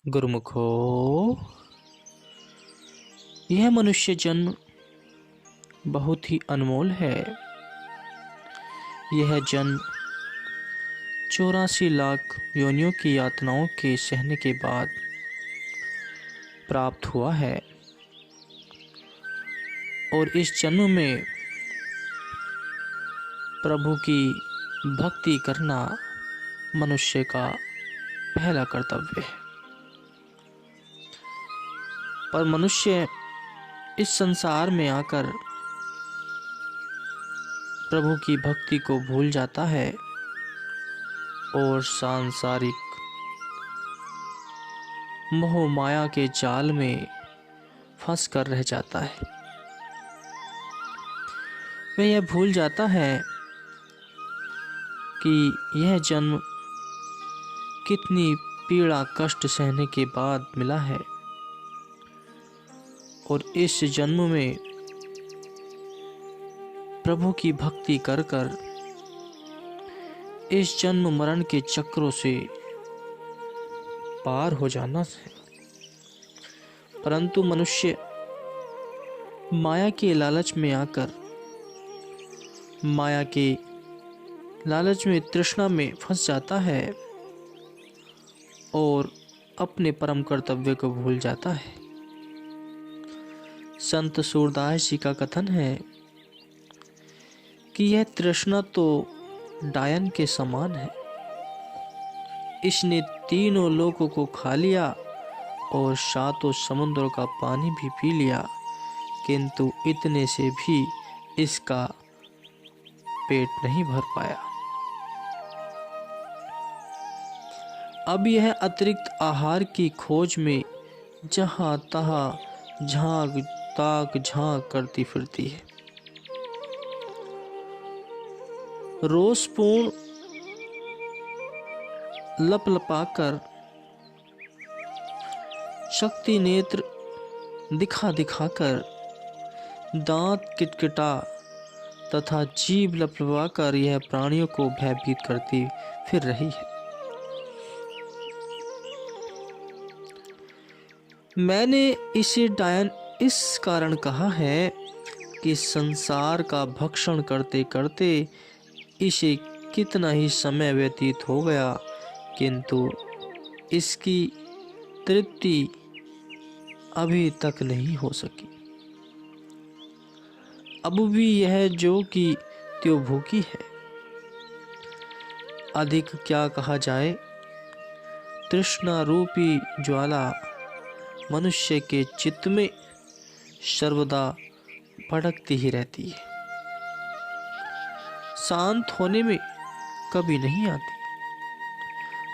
गुरुमुखो, यह मनुष्य जन्म बहुत ही अनमोल है। यह जन्म 84 लाख योनियों की यातनाओं के सहने के बाद प्राप्त हुआ है और इस जन्म में प्रभु की भक्ति करना मनुष्य का पहला कर्तव्य है। पर मनुष्य इस संसार में आकर प्रभु की भक्ति को भूल जाता है और सांसारिक मोह माया के जाल में फंस कर रह जाता है। वह यह भूल जाता है कि यह जन्म कितनी पीड़ा कष्ट सहने के बाद मिला है और इस जन्म में प्रभु की भक्ति कर कर इस जन्म मरण के चक्रों से पार हो जाना है। परंतु मनुष्य माया के लालच में आकर माया के लालच में तृष्णा में फंस जाता है और अपने परम कर्तव्य को भूल जाता है। संत सूरदास जी का कथन है कि यह तृष्णा तो डायन के समान है। इसने तीनों लोकों को खा लिया और सातों समुद्रों का पानी भी पी लिया, किंतु इतने से भी इसका पेट नहीं भर पाया। अब यह अतिरिक्त आहार की खोज में जहां तहां झांक ताक झांक करती फिरती है। रोषपूर्ण लपलपाकर शक्ति नेत्र दिखा दिखाकर दांत किटकिटा तथा जीभ लपलपाकर यह प्राणियों को भयभीत करती फिर रही है। मैंने इसे डायन इस कारण कहा है कि संसार का भक्षण करते करते इसे कितना ही समय व्यतीत हो गया, किंतु इसकी तृप्ति अभी तक नहीं हो सकी। अब भी यह जो कि त्यों भूखी है। अधिक क्या कहा जाए, तृष्णा रूपी ज्वाला मनुष्य के चित्त में सर्वदा भड़कती ही रहती है, शांत होने में कभी नहीं आती।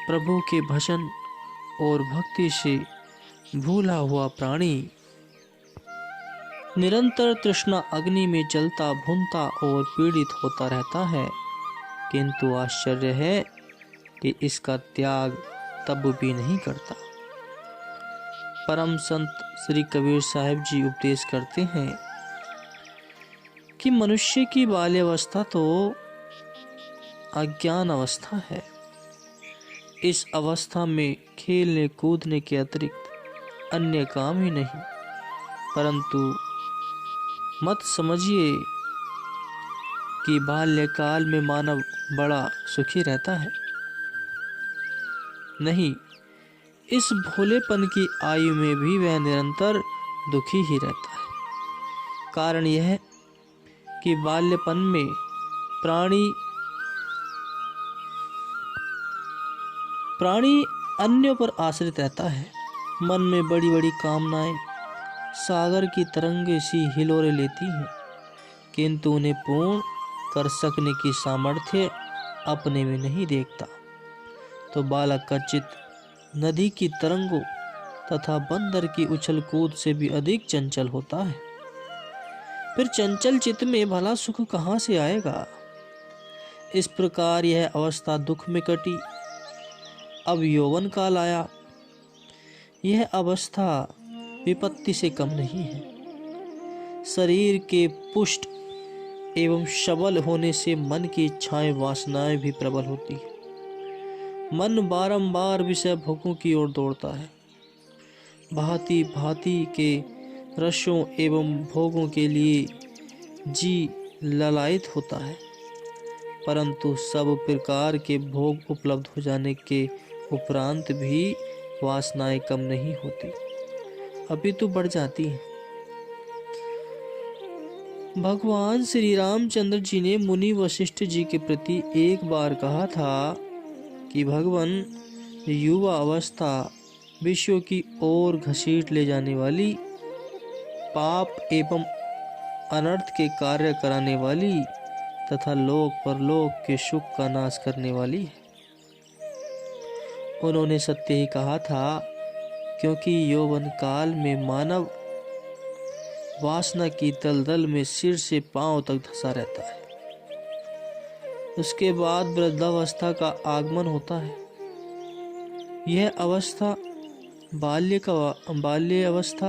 प्रभु के भजन और भक्ति से भूला हुआ प्राणी निरंतर तृष्णा अग्नि में जलता भुनता और पीड़ित होता रहता है, किंतु आश्चर्य है कि इसका त्याग तब भी नहीं करता। परम संत श्री कबीर साहिब जी उपदेश करते हैं कि मनुष्य की बाल्यावस्था तो अज्ञान अवस्था है। इस अवस्था में खेलने कूदने के अतिरिक्त अन्य काम ही नहीं। परंतु मत समझिए कि बाल्यकाल में मानव बड़ा सुखी रहता है। नहीं, इस भोलेपन की आयु में भी वह निरंतर दुखी ही रहता है। कारण यह कि बाल्यपन में प्राणी अन्यों पर आश्रित रहता है। मन में बड़ी बड़ी कामनाएं सागर की तरंगे सी हिलोरे लेती हैं, किंतु उन्हें पूर्ण कर सकने की सामर्थ्य अपने में नहीं देखता। तो बालक का चित्त नदी की तरंगों तथा बंदर की उछल कूद से भी अधिक चंचल होता है। फिर चंचल चित्त में भला सुख कहां से आएगा। इस प्रकार यह अवस्था दुख में कटी। अब यौवन काल आया। यह अवस्था विपत्ति से कम नहीं है। शरीर के पुष्ट एवं सबल होने से मन की इच्छाएं वासनाएं भी प्रबल होती है। मन बारंबार विषय भोगों की ओर दौड़ता है। भांति भांति के रसों एवं भोगों के लिए जी ललायित होता है, परंतु सब प्रकार के भोग उपलब्ध हो जाने के उपरांत भी वासनाएं कम नहीं होती, अपितु बढ़ जाती हैं। भगवान श्री रामचंद्र जी ने मुनि वशिष्ठ जी के प्रति एक बार कहा था कि भगवान, युवा अवस्था विषयों की ओर घसीट ले जाने वाली, पाप एवं अनर्थ के कार्य कराने वाली तथा लोक परलोक के सुख का नाश करने वाली है। उन्होंने सत्य ही कहा था, क्योंकि यौवन काल में मानव वासना की दलदल में सिर से पांव तक धंसा रहता है। उसके बाद वृद्धावस्था का आगमन होता है। यह अवस्था बाल्य अवस्था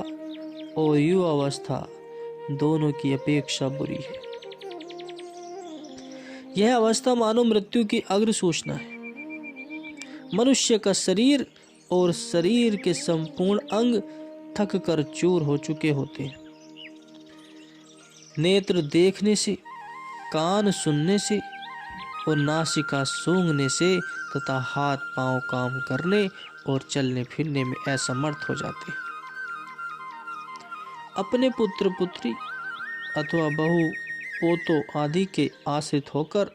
और युवा अवस्था दोनों की अपेक्षा बुरी है। यह अवस्था मानो मृत्यु की अग्र सूचना है। मनुष्य का शरीर और शरीर के संपूर्ण अंग थक कर चूर हो चुके होते हैं। नेत्र देखने से, कान सुनने से और नासिका सूंघने से तथा हाथ पांव काम करने और चलने फिरने में असमर्थ हो जाते हैं। अपने पुत्र पुत्री अथवा बहू पोतों आदि के आश्रित होकर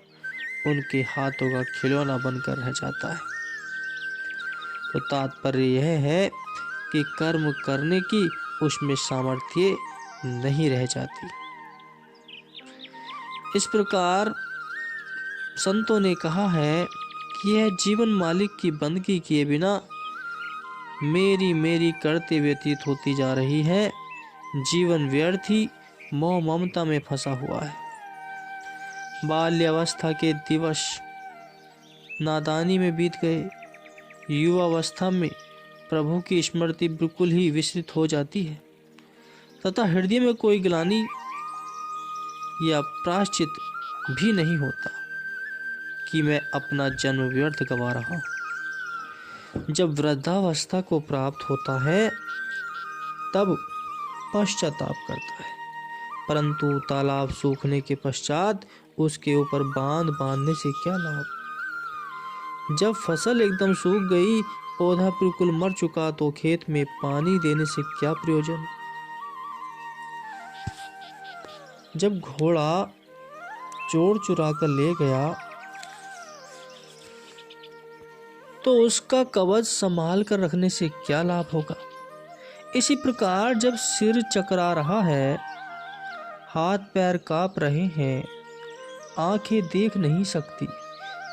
उनके हाथों का खिलौना बनकर रह जाता है। तो तात्पर्य यह है कि कर्म करने की उसमें सामर्थ्य नहीं रह जाती। इस प्रकार संतों ने कहा है कि यह जीवन मालिक की बंदगी किए बिना मेरी मेरी करते व्यतीत होती जा रही है। जीवन व्यर्थ ही मोह ममता में फंसा हुआ है। बाल्यावस्था के दिवस नादानी में बीत गए। युवावस्था में प्रभु की स्मृति बिल्कुल ही विस्मृत हो जाती है तथा हृदय में कोई ग्लानि या प्रायश्चित भी नहीं होता कि मैं अपना जन्म व्यर्थ गवा रहा हूं। जब वृद्धावस्था को प्राप्त होता है तब पश्चाताप करता है, परंतु तालाब सूखने के पश्चात उसके ऊपर बांध बांधने से क्या लाभ। जब फसल एकदम सूख गई, पौधा बिल्कुल मर चुका, तो खेत में पानी देने से क्या प्रयोजन। जब घोड़ा चोर चुरा कर ले गया तो उसका कवच संभाल कर रखने से क्या लाभ होगा। इसी प्रकार जब सिर चकरा रहा है, हाथ पैर कांप रहे हैं, आंखें देख नहीं सकती,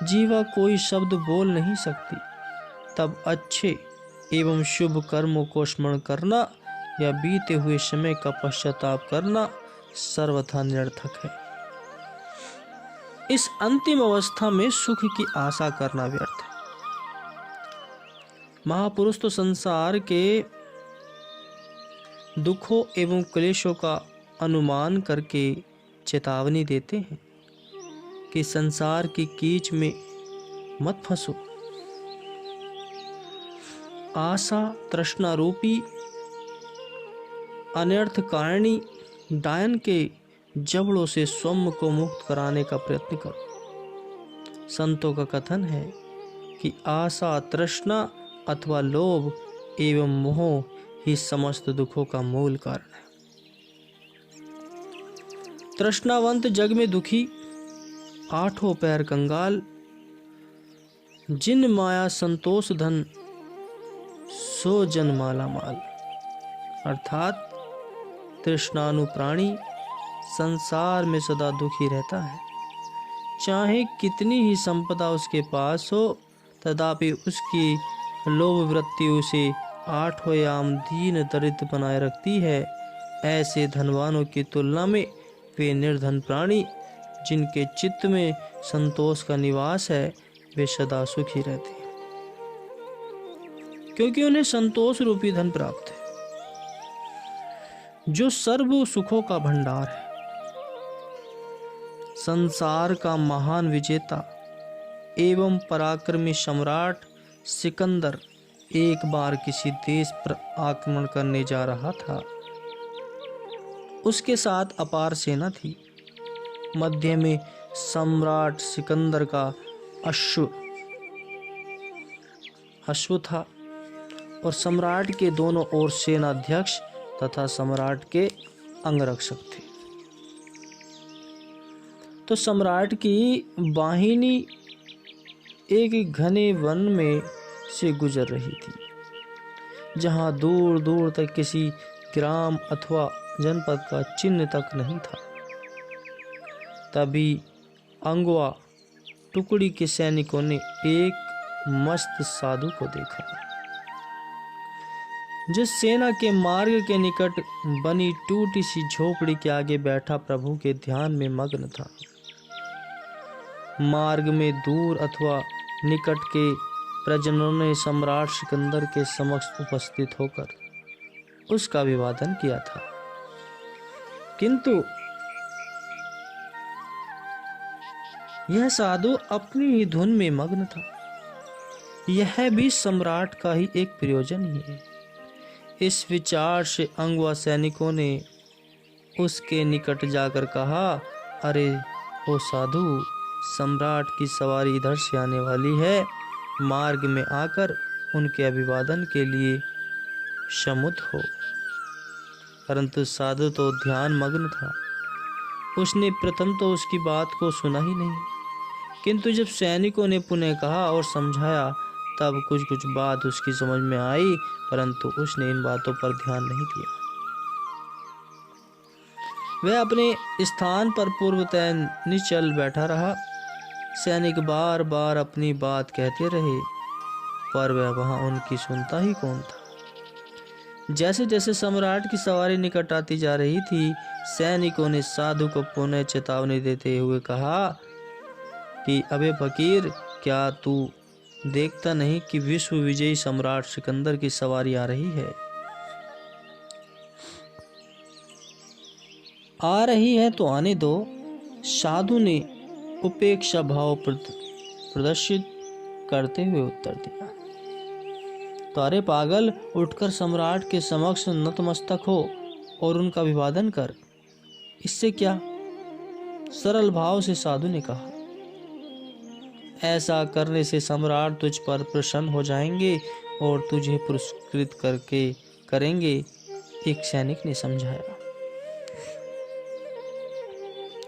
जीवा कोई शब्द बोल नहीं सकती, तब अच्छे एवं शुभ कर्मों को स्मरण करना या बीते हुए समय का पश्चाताप करना सर्वथा निरर्थक है। इस अंतिम अवस्था में सुख की आशा करना व्यर्थ है। महापुरुष तो संसार के दुखों एवं क्लेशों का अनुमान करके चेतावनी देते हैं कि संसार की कीच में मत फंसो। आशा तृष्णा रूपी अनर्थ कारिणी डायन के जबड़ों से स्वयं को मुक्त कराने का प्रयत्न करो। संतों का कथन है कि आशा तृष्णा अथवा लोभ एवं मोह ही समस्त दुखों का मूल कारण है। तृष्णावंत जग में दुखी, आठों पैर कंगाल, जिन माया संतोष धन सो जन माला माल। अर्थात तृष्णानु प्राणी संसार में सदा दुखी रहता है। चाहे कितनी ही संपदा उसके पास हो, तथापि उसकी लोभ वृत्ति उसे आठों याम दीन दरिद्र बनाए रखती है। ऐसे धनवानों की तुलना में वे निर्धन प्राणी, जिनके चित्त में संतोष का निवास है, वे सदा सुखी रहते हैं, क्योंकि उन्हें संतोष रूपी धन प्राप्त है, जो सर्व सुखों का भंडार है। संसार का महान विजेता एवं पराक्रमी सम्राट सिकंदर एक बार किसी देश पर आक्रमण करने जा रहा था। उसके साथ अपार सेना थी। मध्य में सम्राट सिकंदर का अश्व था और सम्राट के दोनों ओर सेनाध्यक्ष तथा सम्राट के अंगरक्षक थे। तो सम्राट की वाहिनी एक घने वन में से गुजर रही थी, जहां दूर दूर तक किसी ग्राम अथवा जनपद का चिन्ह तक नहीं था। तभी अंगवा टुकड़ी के सैनिकों ने एक मस्त साधु को देखा, जो सेना के मार्ग के निकट बनी टूटी सी झोपड़ी के आगे बैठा प्रभु के ध्यान में मग्न था। मार्ग में दूर अथवा निकट के प्रजनों ने सम्राट सिकंदर के समक्ष उपस्थित होकर उसका अभिवादन किया था, किंतु यह साधु अपनी ही धुन में मग्न था। यह भी सम्राट का ही एक प्रयोजन ही है। इस विचार से अंगवा सैनिकों ने उसके निकट जाकर कहा, अरे ओ साधु, सम्राट की सवारी इधर से आने वाली है, मार्ग में आकर उनके अभिवादन के लिए सम्मुख हो। परंतु साधु तो ध्यान मग्न था। उसने प्रथम तो उसकी बात को सुना ही नहीं, किंतु जब सैनिकों ने पुनः कहा और समझाया तब कुछ कुछ बात उसकी समझ में आई, परंतु उसने इन बातों पर ध्यान नहीं दिया। वह अपने स्थान पर पूर्वतः निश्चल बैठा रहा। सैनिक बार बार अपनी बात कहते रहे, पर वह वहां उनकी सुनता ही कौन था। जैसे जैसे सम्राट की सवारी निकट आती जा रही थी, सैनिकों ने साधु को पुनः चेतावनी देते हुए कहा कि अबे फकीर, क्या तू देखता नहीं कि विश्व विजयी सम्राट सिकंदर की सवारी आ रही है? आ रही है तो आने दो। साधु ने उपेक्षा भाव प्रदर्शित करते हुए उत्तर दिया। तो अरे पागल, उठकर सम्राट के समक्ष नतमस्तक हो और उनका अभिवादन कर। इससे क्या? सरल भाव से साधु ने कहा। ऐसा करने से सम्राट तुझ पर प्रसन्न हो जाएंगे और तुझे पुरस्कृत करेंगे, एक सैनिक ने समझाया।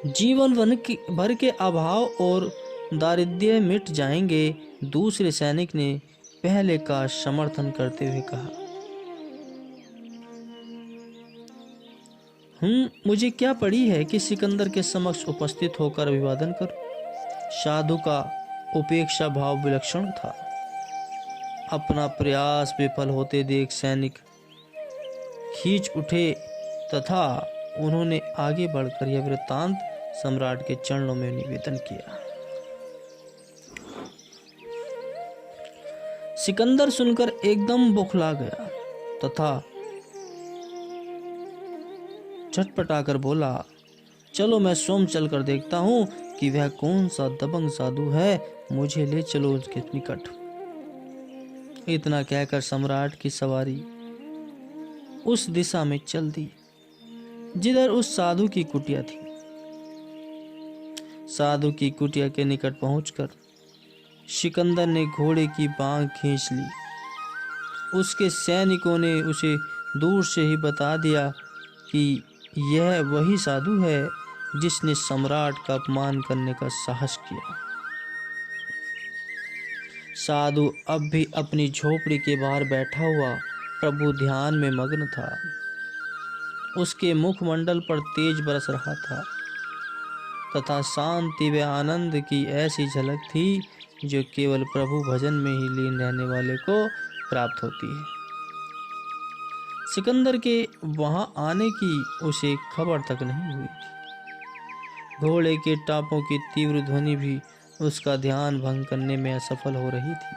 जीवन भर के अभाव और दारिद्र्य मिट जाएंगे, दूसरे सैनिक ने पहले का समर्थन करते हुए कहा। मुझे क्या पड़ी है कि सिकंदर के समक्ष उपस्थित होकर अभिवादन करूं? साधु का उपेक्षा भाव विलक्षण था। अपना प्रयास विफल होते देख सैनिक खींच उठे तथा उन्होंने आगे बढ़कर यह वृत्तांत सम्राट के चरणों में निवेदन किया। सिकंदर सुनकर एकदम बौखला गया तथा झटपटाकर बोला, चलो मैं स्वयं चलकर देखता हूं कि वह कौन सा दबंग साधु है, मुझे ले चलो उसके निकट। इतना कहकर सम्राट की सवारी उस दिशा में चल दी जिधर उस साधु की कुटिया थी। साधु की कुटिया के निकट पहुंचकर सिकंदर ने घोड़े की बांग खींच ली। उसके सैनिकों ने उसे दूर से ही बता दिया कि यह वही साधु है जिसने सम्राट का अपमान करने का साहस किया। साधु अब भी अपनी झोपड़ी के बाहर बैठा हुआ प्रभु ध्यान में मग्न था। उसके मुखमंडल पर तेज बरस रहा था तथा शांति व आनंद की ऐसी झलक थी जो केवल प्रभु भजन में ही लीन रहने वाले को प्राप्त होती है। सिकंदर के वहां आने की उसे खबर तक नहीं हुई थी। घोड़े के टापों की तीव्र ध्वनि भी उसका ध्यान भंग करने में असफल हो रही थी।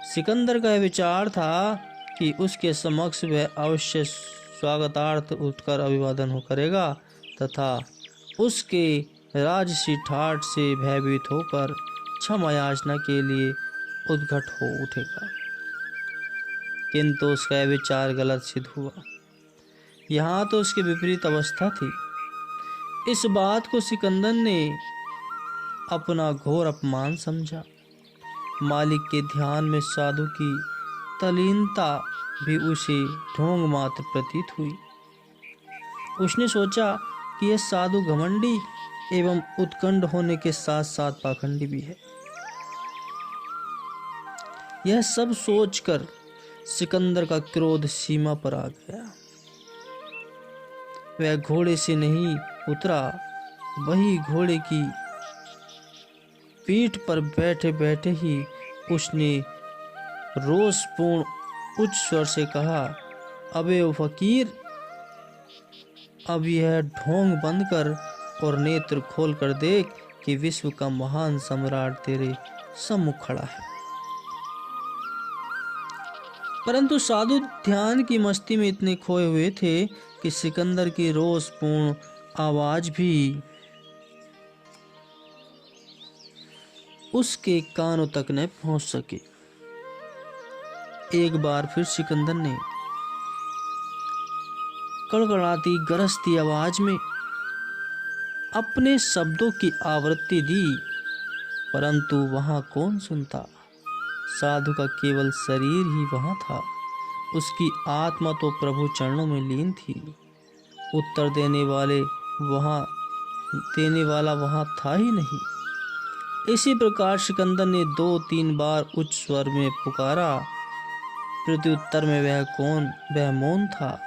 सिकंदर का विचार था कि उसके समक्ष वह अवश्य स्वागतार्थ उठकर अभिवादन करेगा तथा उसके राजसी ठाठ से भयभीत होकर क्षमा याचना के लिए उद्घट हो उठेगा। किंतु उसका यह विचार गलत सिद्ध हुआ। यहाँ तो उसकी विपरीत अवस्था थी। इस बात को सिकंदर ने अपना घोर अपमान समझा। मालिक के ध्यान में साधु की तल्लीनता भी उसे ढोंग मात्र प्रतीत हुई। उसने सोचा कि यह साधु घमंडी एवं उत्कंठ होने के साथ साथ पाखंडी भी है। यह सब सोचकर सिकंदर का क्रोध सीमा पर आ गया। वह घोड़े से नहीं उतरा, वही घोड़े की पीठ पर बैठे बैठे ही उसने रोषपूर्ण उच्च स्वर से कहा, अबे ओ फकीर, अब यह ढोंग बंद कर और नेत्र खोल कर देख कि विश्व का महान सम्राट तेरे सम्मुख खड़ा है। परंतु साधु ध्यान की मस्ती में इतने खोए हुए थे कि सिकंदर की रोषपूर्ण आवाज भी उसके कानों तक न पहुंच सके। एक बार फिर सिकंदर ने कड़कड़ाती गरजती आवाज में अपने शब्दों की आवृत्ति दी, परंतु वहां कौन सुनता। साधु का केवल शरीर ही वहां था, उसकी आत्मा तो प्रभु चरणों में लीन थी। उत्तर देने वाला वहां था ही नहीं। इसी प्रकार सिकंदर ने 2-3 बार उच्च स्वर में पुकारा, प्रत्युत्तर में वह मौन था।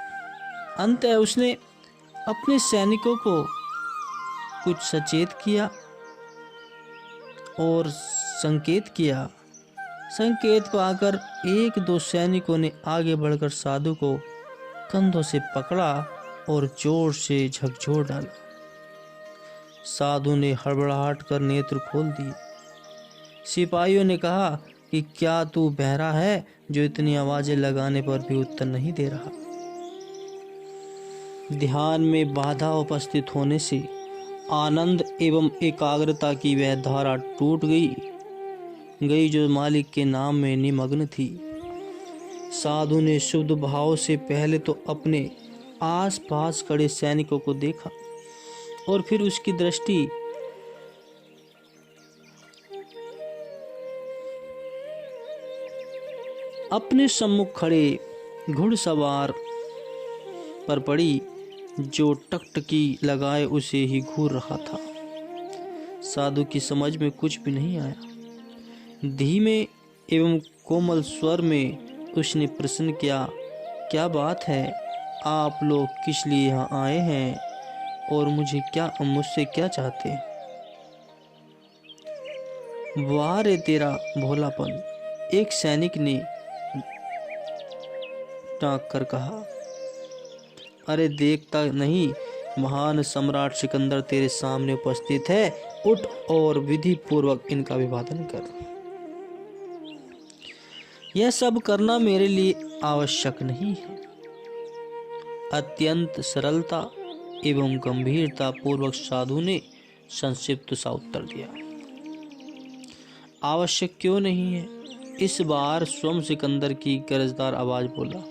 अंततः उसने अपने सैनिकों को कुछ सचेत किया और संकेत किया। संकेत पाकर 1-2 सैनिकों ने आगे बढ़कर साधु को कंधों से पकड़ा और जोर से झकझोर डाला। साधु ने हड़बड़ाहट कर नेत्र खोल दिए। सिपाहियों ने कहा कि क्या तू बहरा है जो इतनी आवाजें लगाने पर भी उत्तर नहीं दे रहा। ध्यान में बाधा उपस्थित होने से आनंद एवं एकाग्रता की वह धारा टूट गई जो मालिक के नाम में निमग्न थी। साधु ने शुद्ध भाव से पहले तो अपने आसपास खड़े सैनिकों को देखा और फिर उसकी दृष्टि अपने सम्मुख खड़े घुड़सवार पर पड़ी जो टकटकी लगाए उसे ही घूर रहा था। साधु की समझ में कुछ भी नहीं आया। धीमे एवं कोमल स्वर में उसने प्रश्न किया, क्या बात है? आप लोग किस लिए यहाँ आए हैं और मुझसे क्या चाहते हैं? वाह रे तेरा भोलापन, एक सैनिक ने टाँक कर कहा। अरे देखता नहीं, महान सम्राट सिकंदर तेरे सामने उपस्थित है। उठ और विधि पूर्वक इनका अभिवादन कर। यह सब करना मेरे लिए आवश्यक नहीं है। अत्यंत सरलता एवं गंभीरता पूर्वक साधु ने संक्षिप्त सा उत्तर दिया। आवश्यक क्यों नहीं है? इस बार स्वयं सिकंदर की गरजदार आवाज बोला,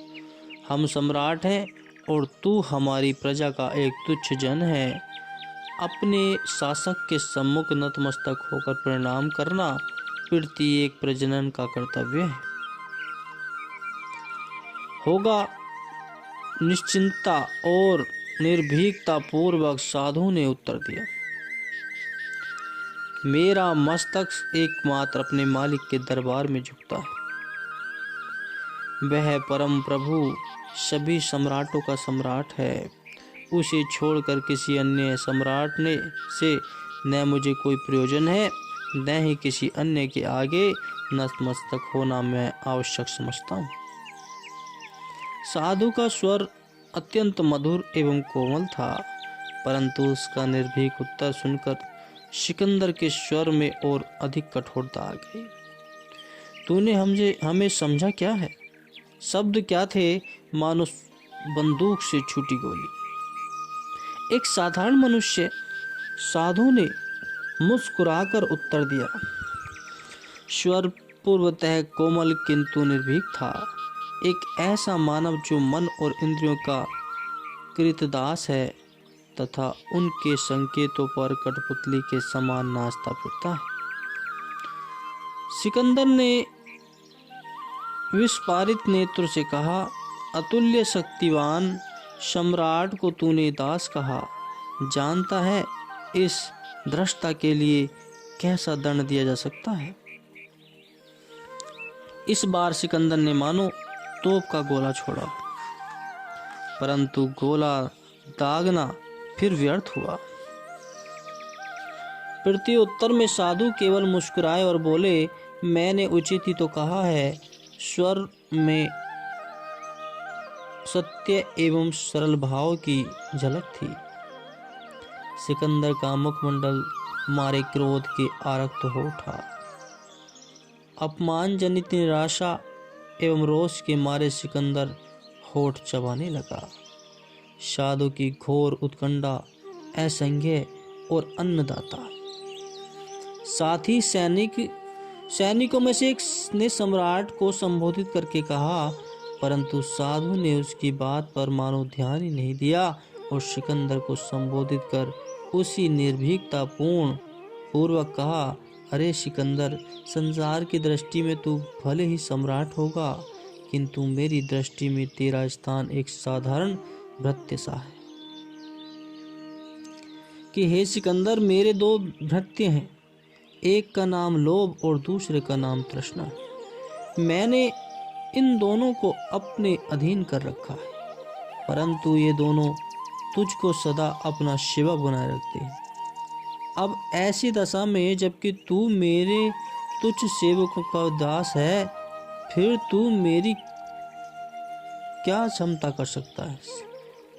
हम सम्राट हैं और तू हमारी प्रजा का एक तुच्छ जन है। अपने शासक के सम्मुख नतमस्तक होकर प्रणाम करना प्रत्येक प्रजनन का कर्तव्य है। होगा। निश्चिंतता और निर्भीकता पूर्वक साधु ने उत्तर दिया, मेरा मस्तक एकमात्र अपने मालिक के दरबार में झुकता है। वह परम प्रभु सभी सम्राटों का सम्राट है। उसे छोड़कर किसी अन्य सम्राट से न मुझे कोई प्रयोजन है, न ही किसी अन्य के आगे नतमस्तक होना मैं आवश्यक समझता हूँ। साधु का स्वर अत्यंत मधुर एवं कोमल था, परंतु उसका निर्भीक उत्तर सुनकर सिकंदर के स्वर में और अधिक कठोरता आ गई। तूने हमें समझा क्या है? शब्द क्या थे? मानो बंदूक से छूटी गोली। एक साधारण मनुष्य। साधु ने मुस्कुराकर उत्तर दिया। स्वर पूर्वतः कोमल किंतु निर्भीक था, एक ऐसा मानव जो मन और इंद्रियों का कृतदास है तथा उनके संकेतों पर कठपुतली के समान नाचता फिरता है। सिकंदर ने विस्फारित नेत्र से कहा, अतुल्य शक्तिवान सम्राट को तूने दास कहा, जानता है इस धृष्टता के लिए कैसा दंड दिया जा सकता है। इस बार सिकंदर ने मानो तोप का गोला छोड़ा, परंतु गोला दागना फिर व्यर्थ हुआ। प्रत्युत्तर में साधु केवल मुस्कुराए और बोले, मैंने उचित ही तो कहा है। स्वर में सत्य एवं सरल भाव की झलक थी। सिकंदर का मुखमंडल मारे क्रोध के आरक्त हो उठा। अपमानजनित निराशा एवं रोष के मारे सिकंदर होठ चबाने लगा। साधु की घोर उत्कंठा, असंज्ञ और अन्नदाता। साथ ही सैनिकों में से एक ने सम्राट को संबोधित करके कहा, परंतु साधु ने उसकी बात पर मानो ध्यान ही नहीं दिया और सिकंदर को संबोधित कर उसी निर्भीकता पूर्वक कहा, अरे सिकंदर, संसार की दृष्टि में तू भले ही सम्राट होगा, किंतु मेरी दृष्टि में तेरा स्थान एक साधारण भृत्य सा है। कि हे सिकंदर, मेरे दो भृत्य हैं, एक का नाम लोभ और दूसरे का नाम तृष्णा। मैंने इन दोनों को अपने अधीन कर रखा है, परंतु ये दोनों तुझको सदा अपना सेवक बनाए रखते हैं। अब ऐसी दशा में जबकि तू मेरे तुच्छ सेवकों का दास है, फिर तू मेरी क्या क्षमता कर सकता है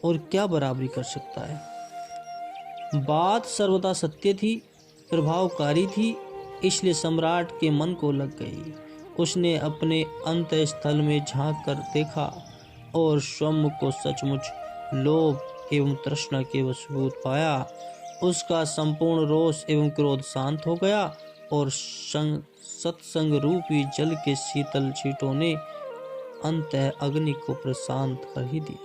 और क्या बराबरी कर सकता है। बात सर्वदा सत्य थी, प्रभावकारी थी, इसलिए सम्राट के मन को लग गई। उसने अपने अंतःस्थल में झांक कर देखा और स्वयं को सचमुच लोभ एवं तृष्णा के वशीभूत पाया। उसका संपूर्ण रोष एवं क्रोध शांत हो गया और सत्संग रूपी जल के शीतल छींटों ने अंतः अग्नि को प्रशांत कर ही दिया।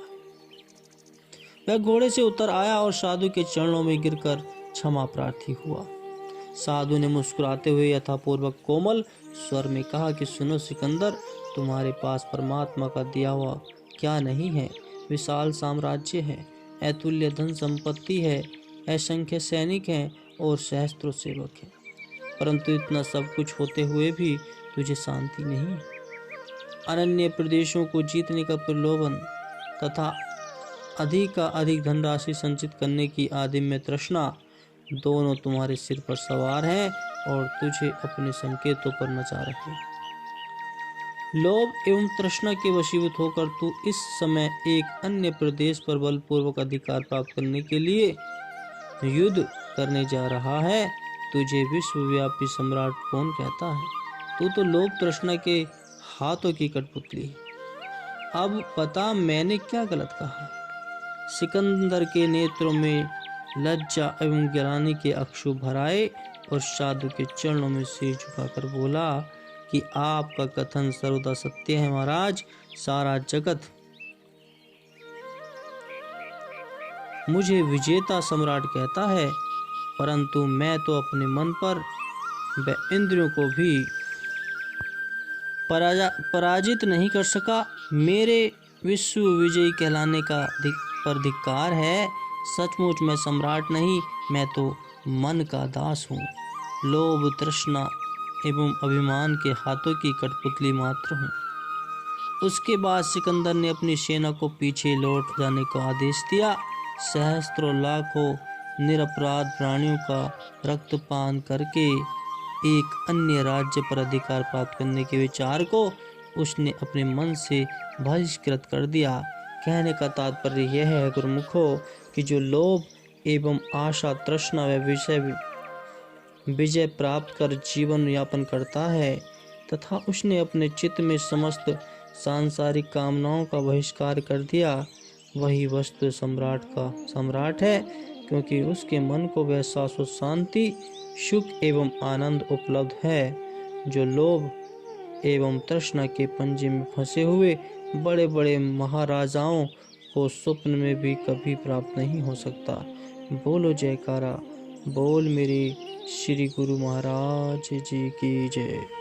वह घोड़े से उतर आया और साधु के चरणों में गिरकर क्षमा प्रार्थी हुआ। साधु ने मुस्कुराते हुए यथापूर्वक कोमल स्वर में कहा कि सुनो सिकंदर, तुम्हारे पास परमात्मा का दिया हुआ क्या नहीं है। विशाल साम्राज्य है, अतुल्य धन संपत्ति है, असंख्य सैनिक हैं और सहस्त्रों सेवक हैं, परंतु इतना सब कुछ होते हुए भी तुझे शांति नहीं है। अनन्य प्रदेशों को जीतने का प्रलोभन तथा अधिक का अधिक धनराशि संचित करने की आदिम्य तृष्णा दोनों तुम्हारे सिर पर सवार हैं और तुझे अपने संकेतों पर नचा रहे हैं। लोभ एवं तृष्णा के वशीभूत होकर तू इस समय एक अन्य प्रदेश पर बलपूर्वक अधिकार प्राप्त करने के लिए युद्ध करने जा रहा है। तुझे विश्वव्यापी सम्राट कौन कहता है? तू तो लोभ तृष्णा के हाथों की कठपुतली है। अब बता, मैंने क्या गलत कहा? सिकंदर के नेत्रों में लज्जा एवं ग्लानि के अश्रु भर आए और साधु के चरणों में सिर झुकाकर बोला कि आपका कथन सर्वदा सत्य है महाराज। सारा जगत मुझे विजेता सम्राट कहता है, परंतु मैं तो अपने मन पर व इंद्रियों को भी पराजित नहीं कर सका। मेरे विश्व विजयी कहलाने का पर धिक्कार है। सचमुच मैं सम्राट नहीं, मैं तो मन का दास हूँ। लोभ तृष्णा एवं अभिमान के हाथों की कठपुतली मात्र हूँ। उसके बाद सिकंदर ने अपनी सेना को पीछे लौट जाने का आदेश दिया। सहस्त्रों लाखों निरपराध प्राणियों का रक्तपान करके एक अन्य राज्य पर अधिकार प्राप्त करने के विचार को उसने अपने मन से बहिष्कृत कर दिया। कहने का तात्पर्य यह है गुरुमुखो कि जो लोभ एवं आशा तृष्णा व विजय प्राप्त कर जीवन यापन करता है तथा उसने अपने चित्त में समस्त सांसारिक कामनाओं का बहिष्कार कर दिया, वही वस्तु सम्राट का सम्राट है, क्योंकि उसके मन को वह शाश्वत शांति सुख एवं आनंद उपलब्ध है जो लोभ एवं तृष्णा के पंजे में फंसे हुए बड़े बड़े महाराजाओं को स्वप्न में भी कभी प्राप्त नहीं हो सकता। बोलो जयकारा, बोल मेरे श्री गुरु महाराज जी की जय।